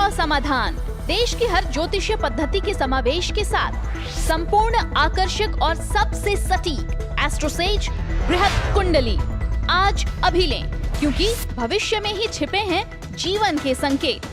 का समाधान, देश की हर ज्योतिषीय पद्धति के समावेश के साथ संपूर्ण आकर्षक और सबसे सटीक एस्ट्रोसेज बृहद कुंडली। आज अभी लें, क्योंकि भविष्य में ही छिपे हैं जीवन के संकेत।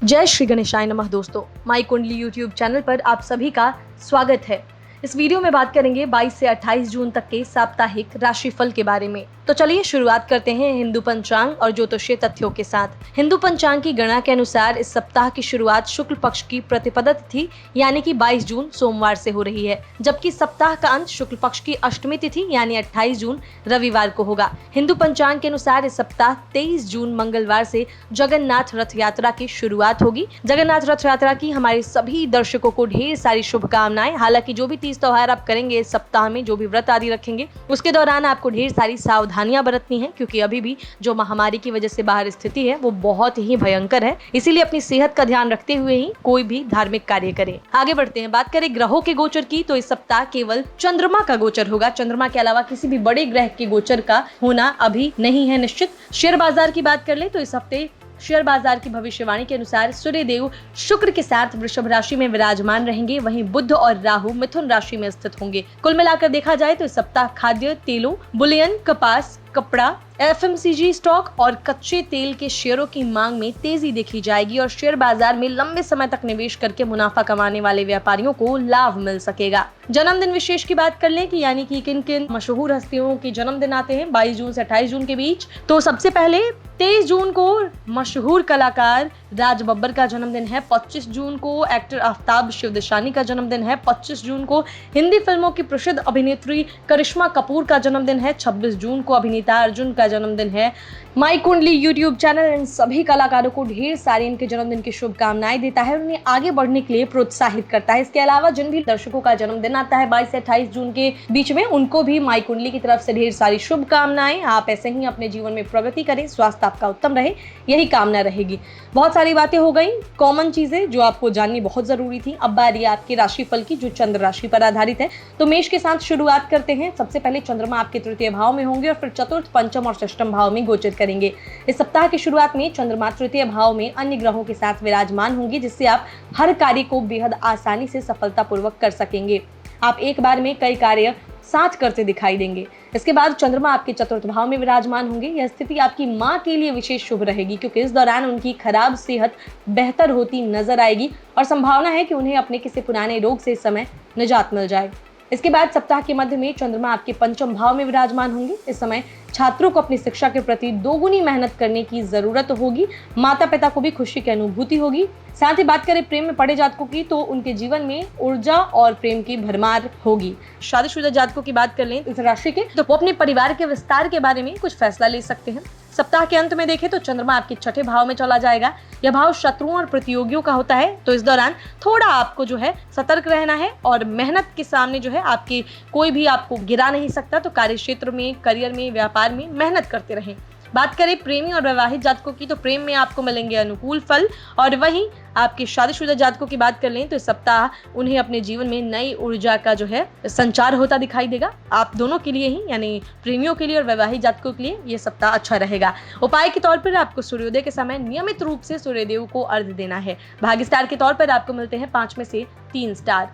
जय श्री गणेशाय नमः। दोस्तों, माई कुंडली यूट्यूब चैनल पर आप सभी का स्वागत है। इस वीडियो में बात करेंगे 22 से 28 जून तक के साप्ताहिक राशिफल के बारे में। तो चलिए शुरुआत करते हैं हिंदू पंचांग और ज्योतिषीय तथ्यों के साथ। हिंदू पंचांग की गणना के अनुसार इस सप्ताह की शुरुआत शुक्ल पक्ष की प्रतिपदा तिथि यानी कि 22 जून सोमवार से हो रही है, जबकि सप्ताह का अंत शुक्ल पक्ष की अष्टमी तिथि यानी 28 जून रविवार को होगा। हिंदू पंचांग के अनुसार इस सप्ताह 23 जून मंगलवार से जगन्नाथ रथ यात्रा की शुरुआत होगी। जगन्नाथ रथ यात्रा की हमारे सभी दर्शकों को ढेर सारी शुभकामनाएं। हालांकि जो भी तीज त्योहार आप करेंगे इस सप्ताह में, जो भी व्रत आदि रखेंगे, उसके दौरान आपको ढेर सारी सावधानियां बरतनी है, क्योंकि अभी भी जो महामारी की वजह से बाहर स्थिति है वो बहुत ही भयंकर है। इसीलिए अपनी सेहत का ध्यान रखते हुए ही कोई भी धार्मिक कार्य करें। आगे बढ़ते हैं, बात करें ग्रहों के गोचर की, तो इस सप्ताह केवल चंद्रमा का गोचर होगा। चंद्रमा के अलावा किसी भी बड़े ग्रह के गोचर का होना अभी नहीं है निश्चित। शेयर बाजार की बात कर ले तो इस हफ्ते शेयर बाजार की भविष्यवाणी के अनुसार सूर्य देव शुक्र के साथ वृषभ राशि में विराजमान रहेंगे, वहीं बुध और राहु मिथुन राशि में स्थित होंगे। कुल मिलाकर देखा जाए तो इस सप्ताह खाद्य तेलों, बुलियन, कपास, कपड़ा, एफएमसीजी स्टॉक और कच्चे तेल के शेयरों की मांग में तेजी देखी जाएगी और शेयर बाजार में लंबे समय तक निवेश करके मुनाफा कमाने वाले व्यापारियों को लाभ मिल सकेगा। जन्मदिन विशेष की बात कर लें कि यानी कि किन किन मशहूर हस्तियों के जन्मदिन आते हैं 22 जून से 28 जून के बीच, तो सबसे पहले 23 जून को मशहूर कलाकार राज बब्बर का जन्मदिन है। 25 जून को एक्टर आफ्ताब शिवदशानी का जन्मदिन है। 25 जून को हिंदी फिल्मों की प्रसिद्ध अभिनेत्री करिश्मा कपूर का जन्मदिन है। 26 जून को अभिनेता अर्जुन का जन्मदिन है। माई कुंडली यूट्यूब चैनल इन सभी कलाकारों को ढेर सारी इनके जन्मदिन की शुभकामनाएं देता है और उन्हें आगे बढ़ने के लिए प्रोत्साहित करता है। इसके अलावा जिन भी दर्शकों का जन्मदिन आता है 22 से 28 जून के बीच में, उनको भी माई कुंडली की तरफ से ढेर सारी शुभकामनाएं। आप ऐसे ही अपने जीवन में प्रगति करें, स्वास्थ्य आपका उत्तम रहे, यही कामना रहेगी। बहुत सारी बातें हो गई, कॉमन चीजें जो आपको जाननी बहुत जरूरी थी। अब बारी आपकी राशिफल की, जो चंद्र राशि पर आधारित है। तो मेष के साथ शुरुआत करते हैं। सबसे पहले चंद्रमा आपके तृतीय भाव में होंगे और फिर चतुर्थ, पंचम और षष्ठम भाव में गोचर करेंगे। इस सप्ताह की शुरुआत में चंद्रमा तृतीय भाव में अन्य ग्रहों के साथ विराजमान होंगे, जिससे आप हर कार्य को बेहद आसानी से सफलतापूर्वक कर सकेंगे। आप एक बार में कई कार्य साथ करते दिखाई देंगे। इसके बाद चंद्रमा आपके चतुर्थ भाव में विराजमान होंगे। यह स्थिति आपकी मां के लिए विशेष शुभ रहेगी, क्योंकि इस दौरान उनकी खराब सेहत बेहतर होती नजर आएगी और संभावना है कि उन्हें अपने किसी पुराने रोग से इस समय निजात मिल जाए। इसके बाद सप्ताह के मध्य में चंद्रमा आपके पंचम भाव में विराजमान होंगे। इस समय छात्रों को अपनी शिक्षा के प्रति दोगुनी मेहनत करने की जरूरत होगी। माता पिता को भी खुशी की अनुभूति होगी। साथ ही बात करें प्रेम में पड़े जातकों की, तो उनके जीवन में ऊर्जा और प्रेम की भरमार होगी। शादीशुदा जातकों की बात कर लें इस राशि के, तो वो अपने परिवार के विस्तार के बारे में कुछ फैसला ले सकते हैं। सप्ताह के अंत में देखें तो चंद्रमा आपके छठे भाव में चला जाएगा। यह भाव शत्रुओं और प्रतियोगियों का होता है, तो इस दौरान थोड़ा आपको जो है सतर्क रहना है और मेहनत के सामने जो है आपकी कोई भी आपको गिरा नहीं सकता। तो कार्य क्षेत्र में, करियर में, व्यापार में मेहनत करते रहें। बात करें प्रेमी और वैवाहिक जातकों की, तो प्रेम में आपको मिलेंगे अनुकूल फल। और वहीं आपके शादीशुदा जातकों की बात कर लें तो इस सप्ताह उन्हें अपने जीवन में नई ऊर्जा का जो है संचार होता दिखाई देगा। आप दोनों के लिए ही, यानी प्रेमियों के लिए और वैवाहिक जातकों के लिए ये सप्ताह अच्छा रहेगा। उपाय के तौर पर आपको सूर्योदय के समय नियमित रूप से सूर्यदेव को अर्घ्य देना है। भाग्य स्टार के तौर पर आपको मिलते हैं 5 में से 3 स्टार।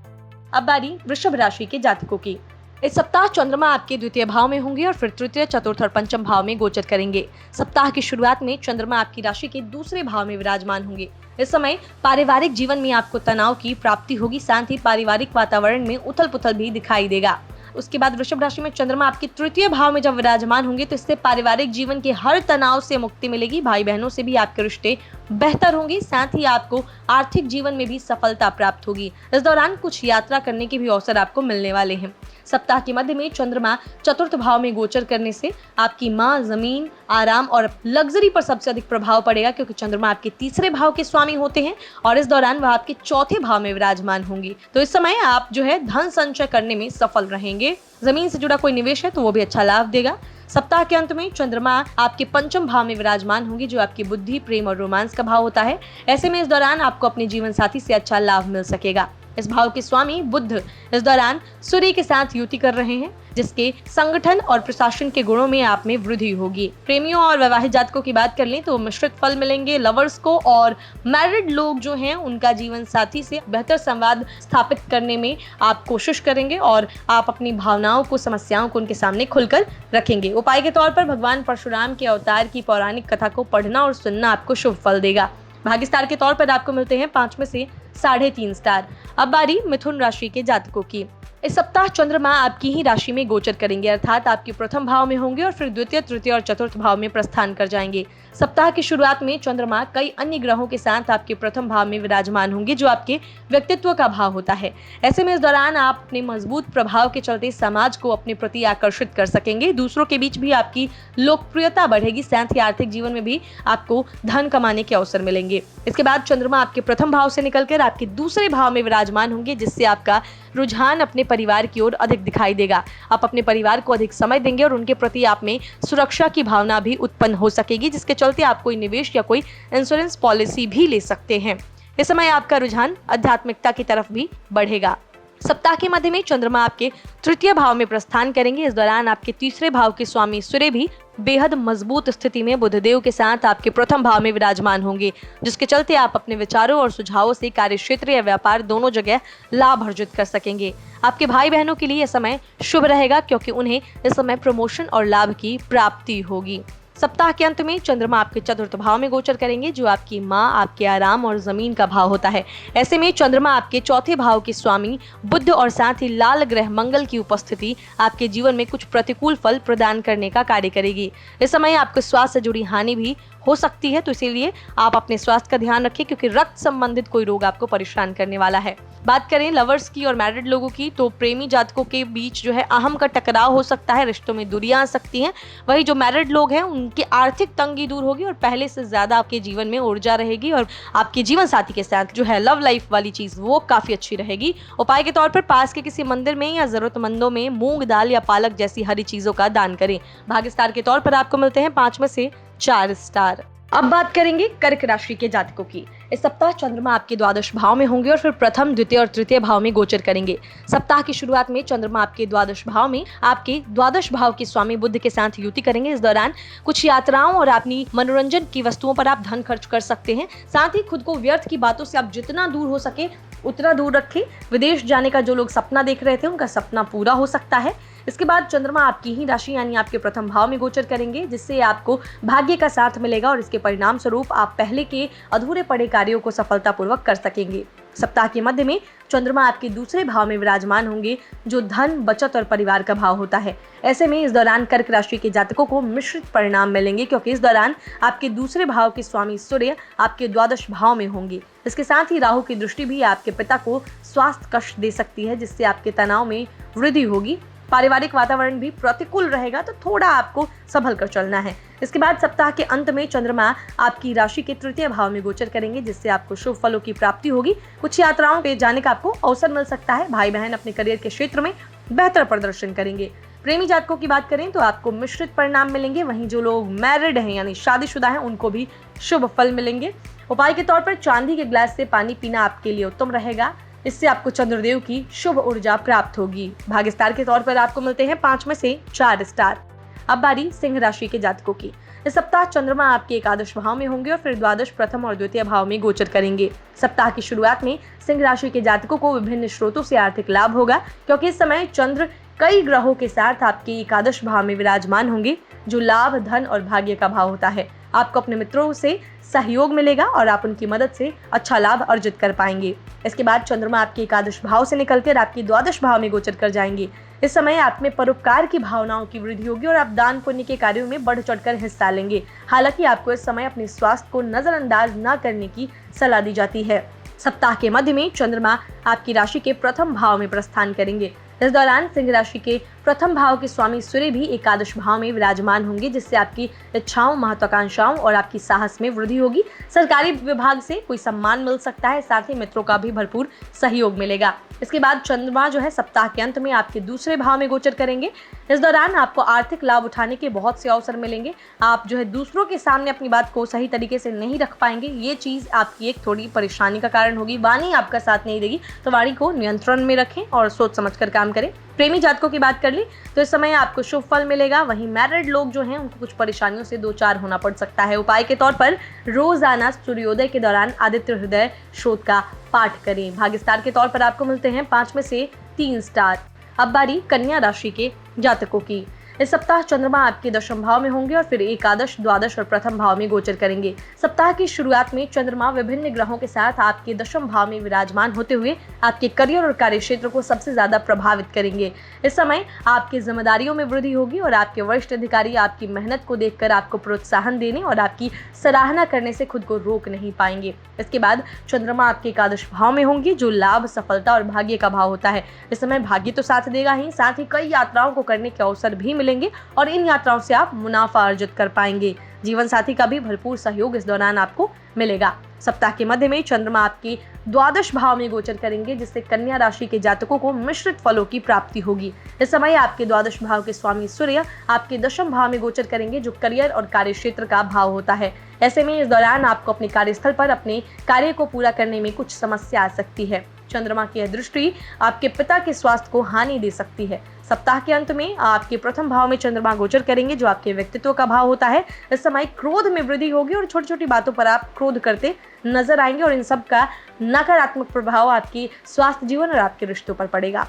अब बारी वृषभ राशि के जातकों की। इस सप्ताह चंद्रमा आपके द्वितीय भाव में होंगे और फिर तृतीय, चतुर्थ और पंचम भाव में गोचर करेंगे। सप्ताह की शुरुआत में चंद्रमा आपकी राशि के दूसरे भाव में विराजमान होंगे। इस समय पारिवारिक जीवन में आपको तनाव की प्राप्ति होगी। साथ ही पारिवारिक वातावरण में उथल पुथल भी दिखाई देगा। उसके बाद वृषभ राशि में चंद्रमा आपके तृतीय भाव में जब विराजमान होंगे, तो इससे पारिवारिक जीवन के हर तनाव से मुक्ति मिलेगी। भाई बहनों से भी आपके रिश्ते बेहतर होंगे। साथ ही आपको आर्थिक जीवन में भी सफलता प्राप्त होगी। इस दौरान कुछ यात्रा करने के भी अवसर आपको मिलने वाले हैं। सप्ताह के मध्य में चंद्रमा चतुर्थ भाव में गोचर करने से आपकी मां, जमीन, आराम और लग्जरी पर सबसे अधिक प्रभाव पड़ेगा, क्योंकि चंद्रमा आपके तीसरे भाव के स्वामी होते हैं और इस दौरान वह आपके चौथे भाव में विराजमान होंगी। तो इस समय आप जो है धन संचय करने में सफल रहेंगे। जमीन से जुड़ा कोई निवेश है तो वो भी अच्छा लाभ देगा। सप्ताह के अंत में चंद्रमा आपके पंचम भाव में विराजमान होंगी, जो आपकी बुद्धि, प्रेम और रोमांस का भाव होता है। ऐसे में इस दौरान आपको अपने जीवन साथी से अच्छा लाभ मिल सकेगा। इस भाव के स्वामी बुध इस दौरान सूर्य के साथ युति कर रहे हैं, जिसके संगठन और प्रशासन के गुणों में आप में वृद्धि होगी। प्रेमियों और वैवाहिक जातकों की बात कर लें तो मिश्रित फल मिलेंगे लवर्स को, और मैरिड लोग जो हैं उनका जीवन साथी से बेहतर संवाद स्थापित करने में आप कोशिश करेंगे और आप अपनी भावनाओं को, समस्याओं को उनके सामने खुलकर रखेंगे। उपाय के तौर पर भगवान परशुराम के अवतार की पौराणिक कथा को पढ़ना और सुनना आपको शुभ फल देगा। भाग्य स्टार के तौर पर आपको मिलते हैं 5 में से 3.5 स्टार। अब बारी मिथुन राशि के जातकों की। इस सप्ताह चंद्रमा आपकी ही राशि में गोचर करेंगे, अर्थात आपके प्रथम भाव में होंगे और फिर द्वितीय, तृतीय और चतुर्थ भाव में प्रस्थान कर जाएंगे। सप्ताह की शुरुआत में चंद्रमा कई अन्य ग्रहों के साथ आपके प्रथम भाव में विराजमान होंगे, जो आपके व्यक्तित्व का भाव होता है। ऐसे में इस दौरान आप अपने मजबूत प्रभाव के चलते समाज को अपने प्रति आकर्षित कर सकेंगे। दूसरों के बीच भी आपकी लोकप्रियता बढ़ेगी, साथ ही आर्थिक जीवन में भी आपको धन कमाने के अवसर मिलेंगे। इसके बाद चंद्रमा आपके प्रथम भाव से निकलकर आपके दूसरे भाव में विराजमान होंगे, जिससे आपका रुझान अपने परिवार की ओर अधिक दिखाई देगा। आप अपने परिवार को अधिक समय देंगे और उनके प्रति आप में सुरक्षा की भावना भी उत्पन्न हो सकेगी, जिसके चलते आप कोई निवेश या कोई इंश्योरेंस पॉलिसी भी ले सकते हैं। इस समय आपका रुझान आध्यात्मिकता की तरफ भी बढ़ेगा। सप्ताह के मध्य में चंद्रमा आपके तृतीय भाव में प्रस्थान करेंगे। इस दौरान आपके तीसरे भाव के स्वामी सूर्य भी बेहद मजबूत स्थिति में बुधदेव के साथ आपके प्रथम भाव में विराजमान होंगे, जिसके चलते आप अपने विचारों और सुझावों से कार्य क्षेत्र या व्यापार दोनों जगह लाभ अर्जित कर सकेंगे। आपके भाई बहनों के लिए यह समय शुभ रहेगा, क्योंकि उन्हें इस समय प्रमोशन और लाभ की प्राप्ति होगी। सप्ताह के अंत में चंद्रमा आपके चतुर्थ भाव में गोचर करेंगे, जो आपकी माँ, आपके आराम और जमीन का भाव होता है। ऐसे में चंद्रमा आपके चौथे भाव के स्वामी बुध और साथ ही लाल ग्रह मंगल की उपस्थिति आपके जीवन में कुछ प्रतिकूल फल प्रदान करने का कार्य करेगी। इस समय आपके स्वास्थ्य से जुड़ी हानि भी हो सकती है, तो इसीलिए आप अपने स्वास्थ्य का ध्यान रखें, क्योंकि रक्त संबंधित कोई रोग आपको परेशान करने वाला है। बात करें लवर्स की और मैरिड लोगों की, तो प्रेमी जातकों के बीच जो है अहम का टकराव हो सकता है, रिश्तों में दूरियां आ सकती हैं। वही जो मैरिड लोग हैं उनकी आर्थिक तंगी दूर होगी और पहले से ज्यादा आपके जीवन में ऊर्जा रहेगी और आपके जीवन साथी के साथ जो है लव लाइफ वाली चीज वो काफी अच्छी रहेगी। उपाय के तौर पर पास के किसी मंदिर में या जरूरतमंदों में मूंग दाल या पालक जैसी हरी चीजों का दान करें। भाग्य स्टार के तौर पर आपको मिलते हैं 5 में से 4 स्टार। अब बात करेंगे कर्क राशि के जातकों की। इस सप्ताह चंद्रमा आपके द्वादश भाव में होंगे और फिर प्रथम, द्वितीय और तृतीय भाव में गोचर करेंगे। सप्ताह की शुरुआत में चंद्रमा आपके द्वादश भाव में आपके द्वादश भाव के स्वामी बुध के साथ युति करेंगे। इस दौरान कुछ यात्राओं और अपनी मनोरंजन की वस्तुओं पर आप धन खर्च कर सकते हैं। साथ ही खुद को व्यर्थ की बातों से आप जितना दूर हो सके उतना दूर रखें। विदेश जाने का जो लोग सपना देख रहे थे उनका सपना पूरा हो सकता है। इसके बाद चंद्रमा आपकी ही राशि यानी आपके प्रथम भाव में गोचर करेंगे, जिससे आपको भाग्य का साथ मिलेगा और इसके परिणाम स्वरूप आप पहले के अधूरे पड़े कार्यों को सफलतापूर्वक कर सकेंगे। सप्ताह के मध्य में चंद्रमा आपके दूसरे भाव में विराजमान होंगे, जो धन, बचत और परिवार का भाव होता है। ऐसे में इस दौरान कर्क राशि के जातकों को मिश्रित परिणाम मिलेंगे, क्योंकि इस दौरान आपके दूसरे भाव के स्वामी सूर्य आपके द्वादश भाव में होंगे। इसके साथ ही राहु की दृष्टि भी आपके पिता को स्वास्थ्य कष्ट दे सकती है, जिससे आपके तनाव में वृद्धि होगी। पारिवारिक वातावरण भी प्रतिकूल रहेगा, तो थोड़ा आपको संभल कर चलना है। इसके बाद सप्ताह के अंत में चंद्रमा आपकी राशि के तृतीय भाव में गोचर करेंगे, जिससे आपको शुभ फलों की प्राप्ति होगी। कुछ यात्राओं पे जाने का आपको अवसर मिल सकता है। भाई बहन अपने करियर के क्षेत्र में बेहतर प्रदर्शन करेंगे। प्रेमी जातकों की बात करें तो आपको मिश्रित परिणाम मिलेंगे। वहीं जो लोग मैरिड हैं यानी शादीशुदा हैं उनको भी शुभ फल मिलेंगे। उपाय के तौर पर चांदी के ग्लास से पानी पीना आपके लिए उत्तम रहेगा। इससे आपको चंद्रदेव की शुभ ऊर्जा प्राप्त होगी। भाग्य स्टार के तौर पर आपको मिलते हैं 5 में से 4 स्टार। अब बारी सिंह राशि के जातकों की। इस सप्ताह चंद्रमा आपके एकादश भाव में होंगे और फिर द्वादश, प्रथम और द्वितीय भाव में गोचर करेंगे। सप्ताह की शुरुआत में सिंह राशि के जातकों को विभिन्न स्रोतों से आर्थिक लाभ होगा, क्योंकि इस समय चंद्र कई ग्रहों के साथ आपके एकादश भाव में विराजमान होंगे, जो लाभ, धन और भाग्य का भाव होता है। आपको अपने मित्रों से सहयोग मिलेगा और आप उनकी मदद से अच्छा लाभ अर्जित कर पाएंगे। इसके बाद चंद्रमा आपके एकादश भाव से निकलकर आपके द्वादश भाव में गोचर कर जाएंगे। इस समय आप में परोपकार की भावनाओं की वृद्धि होगी और आप दान पुण्य के कार्यों में बढ़ चढ़कर हिस्सा लेंगे। हालांकि आपको इस समय अपने स्वास्थ्य को नजरअंदाज न करने की सलाह दी जाती है। सप्ताह के मध्य में चंद्रमा आपकी राशि के प्रथम भाव में प्रस्थान करेंगे। इस दौरान सिंह राशि के प्रथम भाव के स्वामी सूर्य भी एकादश भाव में विराजमान होंगे, जिससे आपकी इच्छाओं, महत्वाकांक्षाओं और आपकी साहस में वृद्धि होगी। सरकारी विभाग से कोई सम्मान मिल सकता है, साथ ही मित्रों का भी भरपूर सहयोग मिलेगा। इसके बाद चंद्रमा जो है सप्ताह के अंत में आपके दूसरे भाव में गोचर करेंगे। इस दौरान आपको आर्थिक लाभ उठाने के बहुत से अवसर मिलेंगे। आप जो है दूसरों के सामने अपनी बात को सही तरीके से नहीं रख पाएंगे, ये चीज़ आपकी एक थोड़ी परेशानी का कारण होगी। वाणी आपका साथ नहीं देगी, तो वाणी को नियंत्रण में रखें और सोच समझकर काम करें। प्रेमी जातकों की बात कर ली तो इस समय आपको शुभ फल मिलेगा। वहीं मैरिड लोग जो हैं उनको कुछ परेशानियों से दो चार होना पड़ सकता है। उपाय के तौर पर रोजाना सूर्योदय के दौरान आदित्य हृदय स्तोत्र का पाठ करें। भाग्य स्टार के तौर पर आपको मिलते हैं 5 में से 3 स्टार। अब बारी कन्या राशि के जातकों की। इस सप्ताह चंद्रमा आपके दशम भाव में होंगे और फिर एकादश, द्वादश और प्रथम भाव में गोचर करेंगे। सप्ताह की शुरुआत में चंद्रमा विभिन्न ग्रहों के साथ आपके दशम भाव में विराजमान होते हुए आपके करियर और कार्य क्षेत्र को सबसे ज्यादा प्रभावित करेंगे। इस समय आपकी जिम्मेदारियों में वृद्धि होगी और आपके वरिष्ठ अधिकारी आपकी मेहनत को देखकर आपको प्रोत्साहन देने और आपकी सराहना करने से खुद को रोक नहीं पाएंगे। इसके बाद चंद्रमा आपके एकादश भाव में होंगी, जो लाभ, सफलता और भाग्य का भाव होता है। इस समय भाग्य तो साथ देगा ही, साथ ही कई यात्राओं को करने के अवसर भी मिलेंगे और इन यात्राओं से आप मुनाफा अर्जित कर पाएंगे। जीवन साथी का भी भरपूर सहयोग इस दौरान आपको मिलेगा। सप्ताह के मध्य में चंद्रमा आपके द्वादश भाव में गोचर करेंगे, जिससे कन्या राशि के जातकों को मिश्रित फलों की प्राप्ति होगी। इस समय आपके द्वादश भाव के स्वामी सूर्य आपके दशम भाव में गोचर करेंगे, जो करियर और कार्य क्षेत्र का भाव होता है। ऐसे में इस दौरान आपको अपने कार्यस्थल पर अपने कार्य को पूरा करने में कुछ समस्या आ सकती है। चंद्रमा की दृष्टि आपके पिता के स्वास्थ्य को हानि दे सकती है। सप्ताह के अंत में आपके प्रथम भाव में चंद्रमा गोचर करेंगे, जो आपके व्यक्तित्व का भाव होता है। इस समय क्रोध में वृद्धि होगी और छोटी छोटी बातों पर आप क्रोध करते नजर आएंगे और इन सब का नकारात्मक प्रभाव आपकी स्वास्थ्य जीवन और आपके रिश्तों पर पड़ेगा।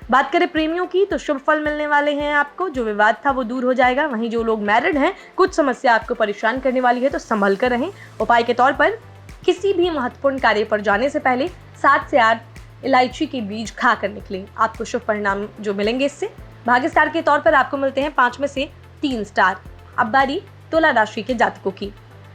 बात करें प्रेमियों की तो शुभ फल मिलने वाले हैं आपको। जो विवाद था वो दूर हो जाएगा। वहीं जो लोग मैरिड हैं, कुछ समस्या आपको परेशान करने वाली है, तो संभल कर रहें। उपाय के तौर पर किसी भी महत्वपूर्ण कार्य पर जाने से पहले 7 से 8 इलायची के बीज खा कर निकलें। आपको शुभ परिणाम जो मिलेंगे इससे। भाग्य स्टार के तौर पर आपको मिलते हैं 5 में से 3 स्टार। अब बारी तुला राशि के जातकों की।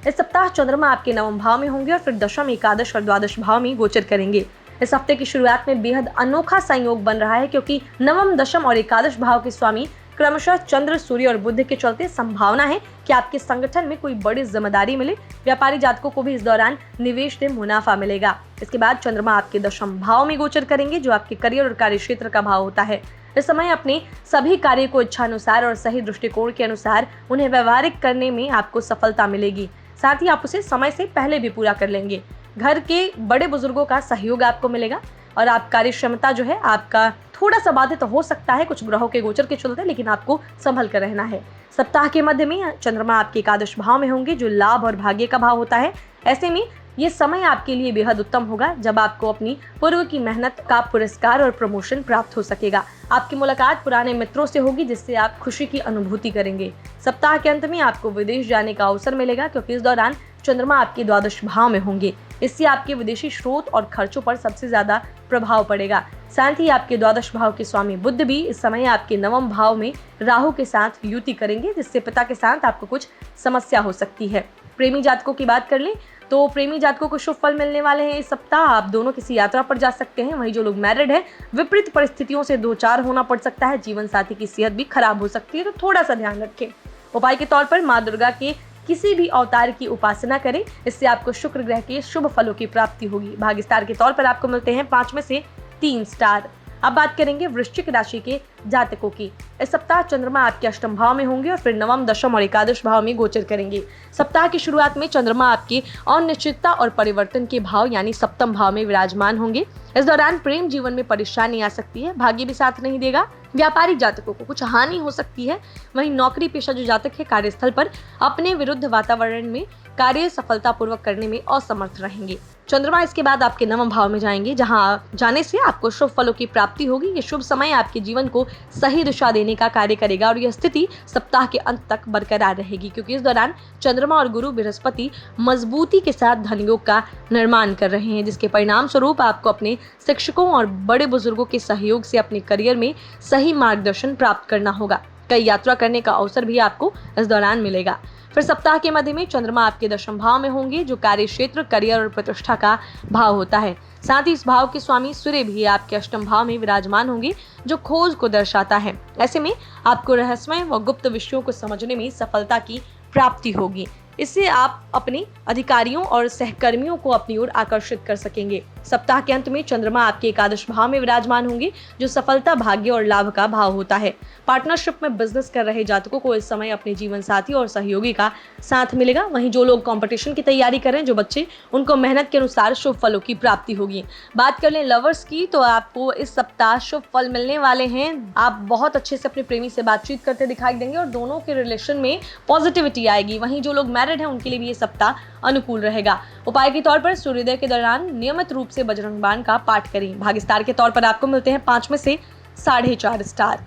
इस सप्ताह चंद्रमा आपके नवम भाव में होंगे और फिर दशम, एकादश और द्वादश भाव में गोचर करेंगे। इस हफ्ते की शुरुआत में बेहद अनोखा संयोग बन रहा है, क्योंकि नवम, दशम और एकादश भाव के स्वामी क्रमशः चंद्र, सूर्य और बुध के चलते संभावना है कि आपके संगठन में कोई बड़ी जिम्मेदारी मिले। व्यापारी जातकों को भी इस दौरान निवेश से मुनाफा मिलेगा। इसके बाद चंद्रमा आपके दशम भाव में गोचर करेंगे, जो आपके करियर और कार्य क्षेत्र का भाव होता है। इस समय अपने सभी कार्य को इच्छानुसार और सही दृष्टिकोण के अनुसार उन्हें व्यवहारिक करने में आपको सफलता मिलेगी। साथ ही आप उसे समय से पहले भी पूरा कर लेंगे। घर के बड़े बुजुर्गों का सहयोग आपको मिलेगा और आप कार्य क्षमता जो है आपका थोड़ा सा बाधित हो सकता है कुछ ग्रहों के गोचर के चलते, लेकिन आपको संभल कर रहना है। सप्ताह के मध्य में चंद्रमा आपके एकादश भाव में होंगे, जो लाभ और भाग्य का भाव होता है। ऐसे में ये समय आपके लिए बेहद उत्तम होगा, जब आपको अपनी पूर्व की मेहनत का पुरस्कार और प्रमोशन प्राप्त हो सकेगा। आपकी मुलाकात पुराने मित्रों से होगी, जिससे आप खुशी की अनुभूति करेंगे। सप्ताह के अंत में आपको विदेश जाने का अवसर मिलेगा, क्योंकि इस दौरान चंद्रमा आपके द्वादश भाव में होंगे। इससे आपके विदेशी स्रोत और खर्चों पर सबसे ज्यादा प्रभाव पड़ेगा। साथ ही आपके द्वादश भाव के स्वामी बुध भी इस समय आपके नवम भाव में राहु के साथ युति करेंगे, जिससे पिता के साथ आपको कुछ समस्या हो सकती है। प्रेमी जातकों की बात कर लें तो प्रेमी जातकों को शुभ फल मिलने वाले हैं। इस सप्ताह आप दोनों किसी यात्रा पर जा सकते हैं। वहीं जो लोग मैरिड हैं, विपरीत परिस्थितियों से दो चार होना पड़ सकता है। जीवन साथी की सेहत भी खराब हो सकती है, तो थोड़ा सा ध्यान रखें। उपाय के तौर पर माँ दुर्गा के किसी भी अवतार की उपासना करें, इससे आपको शुक्र ग्रह के शुभ फलों की प्राप्ति होगी। भाग्य स्टार के तौर पर आपको मिलते हैं 5 में से 3 स्टार। अब बात करेंगे वृश्चिक राशि के जातकों की। इस सप्ताह चंद्रमा आपके अष्टम भाव में होंगे और फिर नवम, दशम और एकादश भाव में गोचर करेंगे। सप्ताह की शुरुआत में चंद्रमा आपके अनिश्चितता और परिवर्तन के भाव यानी सप्तम भाव में विराजमान होंगे। इस दौरान प्रेम जीवन में परेशानी आ सकती है, भाग्य भी साथ नहीं देगा। व्यापारी जातकों को कुछ हानि हो सकती है। वहीं नौकरी पेशा जो जातक है, कार्यस्थल पर अपने विरुद्ध वातावरण में कार्य सफलतापूर्वक करने में असमर्थ रहेंगे। चंद्रमा इसके बाद आपके नवम भाव में जाएंगे, जहां जाने से आपको शुभ फलों की प्राप्ति होगी। ये शुभ समय आपके जीवन को सही दिशा देने का कार्य करेगा और यह स्थिति सप्ताह के अंत तक बरकरार रहेगी, क्योंकि इस दौरान चंद्रमा और गुरु बृहस्पति मजबूती के साथ धन योग का निर्माण कर रहे हैं, जिसके परिणाम स्वरूप आपको अपने शिक्षकों और बड़े बुजुर्गों के सहयोग से अपने करियर में सही मार्गदर्शन प्राप्त करना होगा। कई यात्रा करने का अवसर भी आपको इस दौरान मिलेगा। फिर सप्ताह के मध्य में चंद्रमा आपके दशम भाव में होंगे, जो कार्य क्षेत्र, करियर और प्रतिष्ठा का भाव होता है। साथ ही इस भाव के स्वामी सूर्य भी आपके अष्टम भाव में विराजमान होंगे, जो खोज को दर्शाता है। ऐसे में आपको रहस्यमय व गुप्त विषयों को समझने में सफलता की प्राप्ति होगी। इससे आप अपने अधिकारियों और सहकर्मियों को अपनी ओर आकर्षित कर सकेंगे। सप्ताह के अंत में चंद्रमा आपके एकादश भाव में विराजमान होंगे, जो सफलता, भाग्य और लाभ का भाव होता है। पार्टनरशिप में बिजनेस कर रहे जातकों को इस समय अपने जीवन साथी और सहयोगी का साथ मिलेगा। वहीं जो लोग कंपटीशन की तैयारी कर रहे हैं, जो बच्चे, उनको मेहनत के अनुसार शुभ फलों की प्राप्ति होगी। बात कर लें लवर्स की, तो आपको इस सप्ताह शुभ फल मिलने वाले हैं। आप बहुत अच्छे से अपने प्रेमी से बातचीत करते दिखाई देंगे और दोनों के रिलेशन में पॉजिटिविटी आएगी। वहीं जो लोग मैरिड हैं, उनके लिए भी ये सप्ताह अनुकूल रहेगा। उपाय के तौर पर सूर्योदय के दौरान नियमित रूप से बजरंग बाण का पाठ करें। भाग्य स्टार के तौर पर आपको मिलते हैं 5 में से 4.5 स्टार।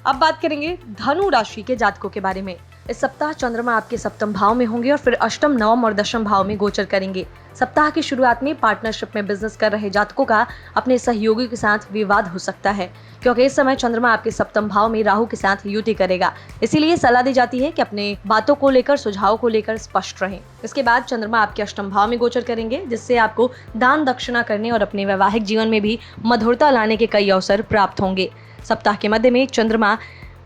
अब बात करेंगे धनु राशि के जातकों के बारे में। इस सप्ताह चंद्रमा आपके सप्तम भाव में होंगे और फिर अष्टम, नवम और दशम भाव में गोचर करेंगे। सप्ताह की शुरुआत में पार्टनरशिप में बिजनेस कर रहे जातकों का अपने सहयोगी के साथ विवाद हो सकता है, क्योंकि इस समय चंद्रमा आपके सप्तम भाव में राहु के साथ युति करेगा। इसीलिए सलाह दी जाती है कि अपने बातों को लेकर, सुझाव को लेकर स्पष्ट रहें। इसके बाद चंद्रमा आपके अष्टम भाव में गोचर करेंगे, जिससे आपको दान दक्षिणा करने और अपने वैवाहिक जीवन में भी मधुरता लाने के कई अवसर प्राप्त होंगे। सप्ताह के मध्य में चंद्रमा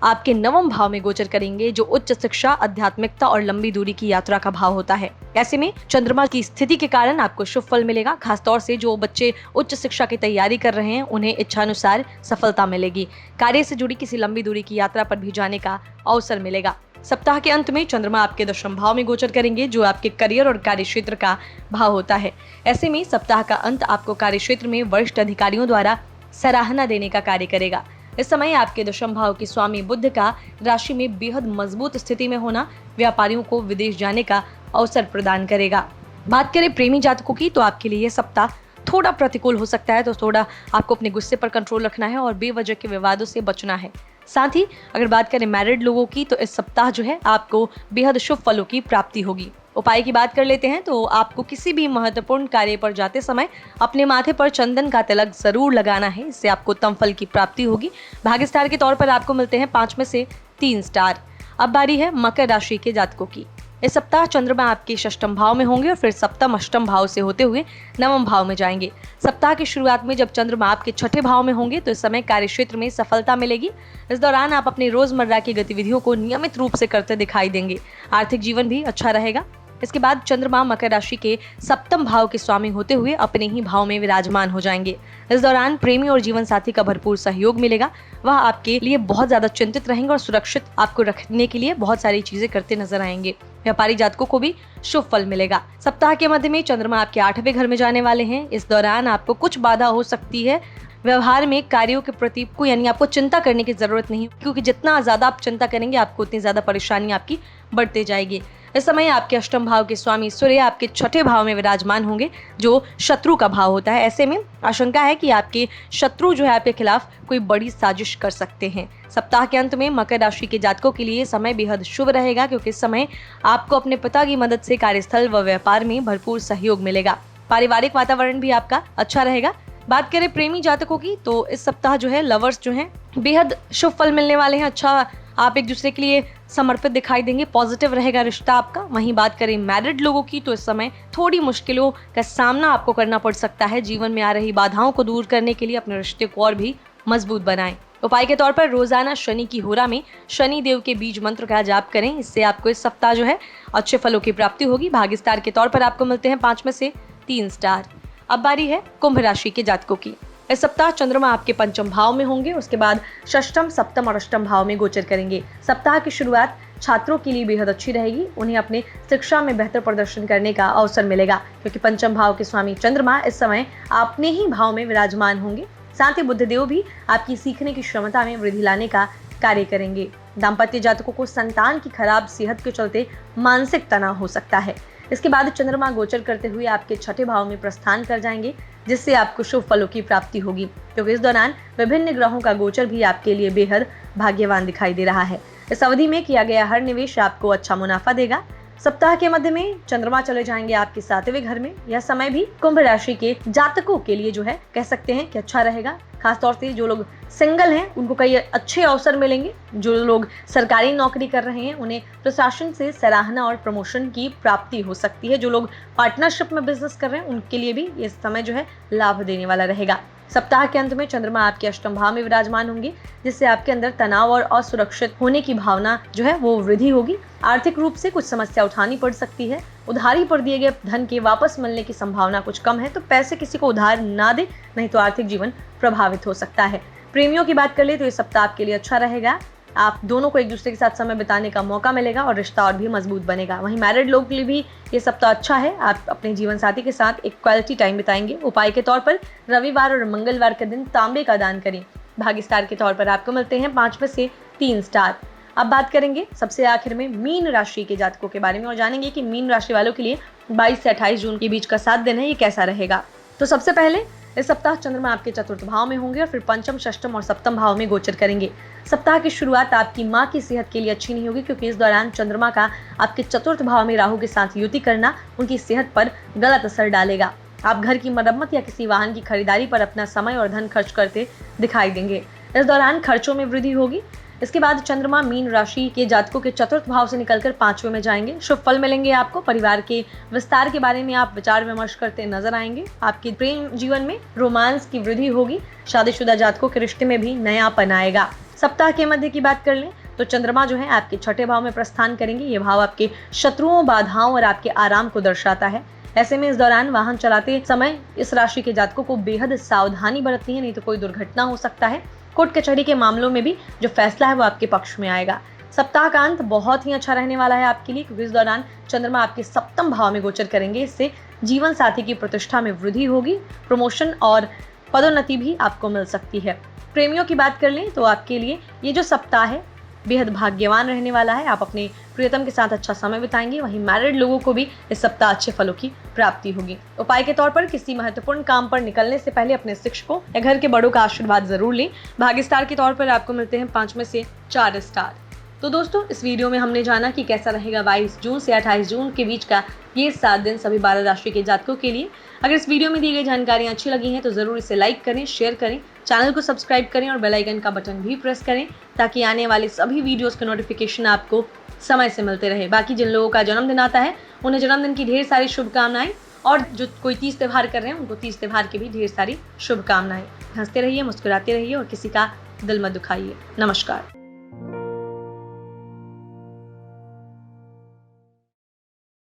आपके नवम भाव में गोचर करेंगे, जो उच्च शिक्षा, आध्यात्मिकता और लंबी दूरी की यात्रा का भाव होता है। ऐसे में चंद्रमा की स्थिति के कारण आपको शुभ फल मिलेगा। खासतौर से जो बच्चे उच्च शिक्षा की तैयारी कर रहे हैं, उन्हें इच्छानुसार सफलता मिलेगी। कार्य से जुड़ी किसी लंबी दूरी की यात्रा पर भी जाने का अवसर मिलेगा। सप्ताह के अंत में चंद्रमा आपके दशम भाव में गोचर करेंगे, जो आपके करियर और कार्य क्षेत्र का भाव होता है। ऐसे में सप्ताह का अंत आपको कार्य क्षेत्र में वरिष्ठ अधिकारियों द्वारा सराहना देने का कार्य करेगा। इस समय आपके दशम भाव के स्वामी बुध का राशि में बेहद मजबूत स्थिति में होना व्यापारियों को विदेश जाने का अवसर प्रदान करेगा। बात करें प्रेमी जातकों की, तो आपके लिए यह सप्ताह थोड़ा प्रतिकूल हो सकता है, तो थोड़ा आपको अपने गुस्से पर कंट्रोल रखना है और बेवजह के विवादों से बचना है। साथ ही अगर बात करें मैरिड लोगों की, तो इस सप्ताह जो है आपको बेहद शुभ फलों की प्राप्ति होगी। उपाय की बात कर लेते हैं, तो आपको किसी भी महत्वपूर्ण कार्य पर जाते समय अपने माथे पर चंदन का तिलक जरूर लगाना है। इससे आपको उत्तम फल की प्राप्ति होगी। भाग्य स्टार के तौर पर आपको मिलते हैं 5 में से 3 स्टार। अब बारी है मकर राशि के जातकों की। इस सप्ताह चंद्रमा आपके षष्ठम भाव में होंगे और फिर सप्तम, अष्टम भाव से होते हुए नवम भाव में जाएंगे। सप्ताह की शुरुआत में जब चंद्रमा आपके छठे भाव में होंगे, तो इस समय कार्य क्षेत्र में सफलता मिलेगी। इस दौरान आप अपनी रोजमर्रा की गतिविधियों को नियमित रूप से करते दिखाई देंगे। आर्थिक जीवन भी अच्छा रहेगा। इसके बाद चंद्रमा मकर राशि के सप्तम भाव के स्वामी होते हुए अपने ही भाव में विराजमान हो जाएंगे। इस दौरान प्रेमी और जीवन साथी का भरपूर सहयोग मिलेगा। वह आपके लिए बहुत ज्यादा चिंतित रहेंगे और सुरक्षित आपको रखने के लिए बहुत सारी चीजें करते नजर आएंगे। व्यापारी जातकों को भी शुभ फल मिलेगा। सप्ताह के मध्य में चंद्रमा आपके 8वें घर में जाने वाले हैं। इस दौरान आपको कुछ बाधा हो सकती है। व्यवहार में कार्यों के प्रति यानी आपको चिंता करने की जरूरत नहीं, क्योंकि जितना ज्यादा आप चिंता करेंगे, आपको उतनी ज्यादा परेशानी आपकी बढ़ते जाएगी। इस समय आपके अष्टम भाव के स्वामी सूर्य आपके छठे भाव में विराजमान होंगे, जो शत्रु का भाव होता है। ऐसे में आशंका है कि आपके शत्रु जो है आपके खिलाफ कोई बड़ी साजिश कर सकते हैं। सप्ताह के अंत में मकर राशि के जातकों के लिए समय बेहद शुभ रहेगा, क्योंकि इस समय आपको अपने पिता की मदद से कार्यस्थल व व्यापार में भरपूर सहयोग मिलेगा। पारिवारिक वातावरण भी आपका अच्छा रहेगा। बात करें प्रेमी जातकों की, तो इस सप्ताह जो है लवर्स जो हैं बेहद शुभ फल मिलने वाले हैं। अच्छा, आप एक दूसरे के लिए समर्पित दिखाई देंगे, पॉजिटिव रहेगा रिश्ता आपका। वहीं बात करें मैरिड लोगों की, तो इस समय थोड़ी मुश्किलों का सामना आपको करना पड़ सकता है। जीवन में आ रही बाधाओं को दूर करने के लिए अपने रिश्ते को और भी मजबूत बनाएं। उपाय के तौर पर रोजाना शनि की होरा में शनि देव के बीज मंत्र का जाप करें। इससे आपको इस सप्ताह जो है अच्छे फलों की प्राप्ति होगी। भाग्य स्टार के तौर पर आपको मिलते हैं 5 में से 3 स्टार। अब बारी है कुंभ राशि के जातकों की। इस सप्ताह चंद्रमा आपके पंचम भाव में होंगे, उसके बाद षष्ठम, सप्तम और अष्टम भाव में गोचर करेंगे। सप्ताह की शुरुआत छात्रों के लिए बेहद अच्छी रहेगी। उन्हें अपने शिक्षा में बेहतर प्रदर्शन करने का अवसर मिलेगा, क्योंकि पंचम भाव के स्वामी चंद्रमा इस समय अपने ही भाव में विराजमान होंगे। साथ ही बुधदेव भी आपकी सीखने की क्षमता में वृद्धि लाने का कार्य करेंगे। दाम्पत्य जातकों को संतान की खराब सेहत के चलते मानसिक तनाव हो सकता है। इसके बाद चंद्रमा गोचर करते हुए आपके छठे भाव में प्रस्थान कर जाएंगे, जिससे आपको शुभ फलों की प्राप्ति होगी, क्योंकि इस दौरान विभिन्न ग्रहों का गोचर भी आपके लिए बेहद भाग्यवान दिखाई दे रहा है। इस अवधि में किया गया हर निवेश आपको अच्छा मुनाफा देगा। सप्ताह के मध्य में चंद्रमा चले जाएंगे आपके 7वें घर में। यह समय भी कुंभ राशि के जातकों के लिए जो है कह सकते हैं कि अच्छा रहेगा। खासतौर से जो लोग सिंगल हैं, उनको कई अच्छे अवसर मिलेंगे। जो लोग सरकारी नौकरी कर रहे हैं, उन्हें प्रशासन से सराहना और प्रमोशन की प्राप्ति हो सकती है। जो लोग पार्टनरशिप में बिजनेस कर रहे हैं, उनके लिए भी ये समय जो है लाभ देने वाला रहेगा। सप्ताह के अंत में चंद्रमा आपके अष्टम भाव में विराजमान होंगे, जिससे आपके अंदर तनाव और असुरक्षित होने की भावना जो है वो वृद्धि होगी। आर्थिक रूप से कुछ समस्या उठानी पड़ सकती है। उधारी पर दिए गए धन के वापस मिलने की संभावना कुछ कम है, तो पैसे किसी को उधार ना दे, नहीं तो आर्थिक जीवन प्रभावित हो सकता है। प्रेमियों की बात कर ले तो ये सप्ताह आपके लिए अच्छा रहेगा। आप दोनों को एक दूसरे के साथ समय बिताने का मौका मिलेगा और रिश्ता और भी मजबूत बनेगा। वहीं मैरिड लोगों के लिए भी ये सप्ताह अच्छा है। आप अपने जीवन साथी के साथ एक क्वालिटी टाइम बिताएंगे। उपाय के तौर पर रविवार और मंगलवार के दिन तांबे का दान करें। भाग्य स्टार के तौर पर आपको मिलते हैं 5 में से 3 स्टार। अब बात करेंगे सबसे आखिर में मीन राशि के जातकों के बारे में और जानेंगे कि मीन राशि वालों के लिए 22 से 28 जून के बीच का 7 दिन है, ये कैसा रहेगा। तो सबसे पहले इस सप्ताह चंद्रमा आपके चतुर्थ भाव में होंगे और फिर पंचम, षष्टम और सप्तम भाव में गोचर करेंगे। सप्ताह की शुरुआत आपकी माँ की सेहत के लिए अच्छी नहीं होगी, क्योंकि इस दौरान चंद्रमा का आपके चतुर्थ भाव में राहु के साथ युति करना उनकी सेहत पर गलत असर डालेगा। आप घर की मरम्मत या किसी वाहन की खरीदारी पर अपना समय और धन खर्च करते दिखाई देंगे। इस दौरान खर्चों में वृद्धि होगी। इसके बाद चंद्रमा मीन राशि के जातकों के चतुर्थ भाव से निकलकर 5वें में जाएंगे। शुभ फल मिलेंगे आपको। परिवार के विस्तार के बारे में आप विचार विमर्श करते नजर आएंगे। आपके प्रेम जीवन में रोमांस की वृद्धि होगी। शादीशुदा जातकों के रिश्ते में भी नयापन आएगा। सप्ताह के मध्य की बात कर लें तो चंद्रमा जो है आपके छठे भाव में प्रस्थान करेंगे। ये भाव आपके शत्रुओं, बाधाओं और आपके आराम को दर्शाता है। ऐसे में इस दौरान वाहन चलाते समय इस राशि के जातकों को बेहद सावधानी बरतनी है, नहीं तो कोई दुर्घटना हो सकता है। कोर्ट कचहरी के मामलों में भी जो फैसला है वो आपके पक्ष में आएगा। सप्ताह का अंत बहुत ही अच्छा रहने वाला है आपके लिए, क्योंकि इस दौरान चंद्रमा आपके सप्तम भाव में गोचर करेंगे। इससे जीवन साथी की प्रतिष्ठा में वृद्धि होगी। प्रमोशन और पदोन्नति भी आपको मिल सकती है। प्रेमियों की बात कर लें तो आपके लिए ये जो सप्ताह है बेहद भाग्यवान रहने वाला है। आप अपने प्रियतम के साथ अच्छा समय बिताएंगे। वहीं मैरिड लोगों को भी इस सप्ताह अच्छे फलों की प्राप्ति होगी। उपाय के तौर पर किसी महत्वपूर्ण काम पर निकलने से पहले अपने शिक्षकों या घर के बड़ों का आशीर्वाद जरूर लें। भाग्य स्टार के तौर पर आपको मिलते हैं 5 में से 4 स्टार। तो दोस्तों, इस वीडियो में हमने जाना कि कैसा रहेगा 22 जून से 28 जून के बीच का ये 7 दिन सभी 12 राशि के जातकों के लिए। अगर इस वीडियो में दी गई जानकारियां अच्छी लगी हैं तो जरूर इसे लाइक करें, शेयर करें, चैनल को सब्सक्राइब करें और बेल आइकन का बटन भी प्रेस करें, ताकि आने वाले सभी वीडियोस के नोटिफिकेशन आपको समय से मिलते रहे। बाकी जिन लोगों का जन्मदिन आता है उन्हें जन्मदिन की ढेर सारी शुभकामनाएं, और जो कोई तीज त्योहार कर रहे हैं उनको तीज त्योहार की भी ढेर सारी शुभकामनाएं। हंसते रहिए, मुस्कुराते रहिए और किसी का दिल मत दुखाइए। नमस्कार।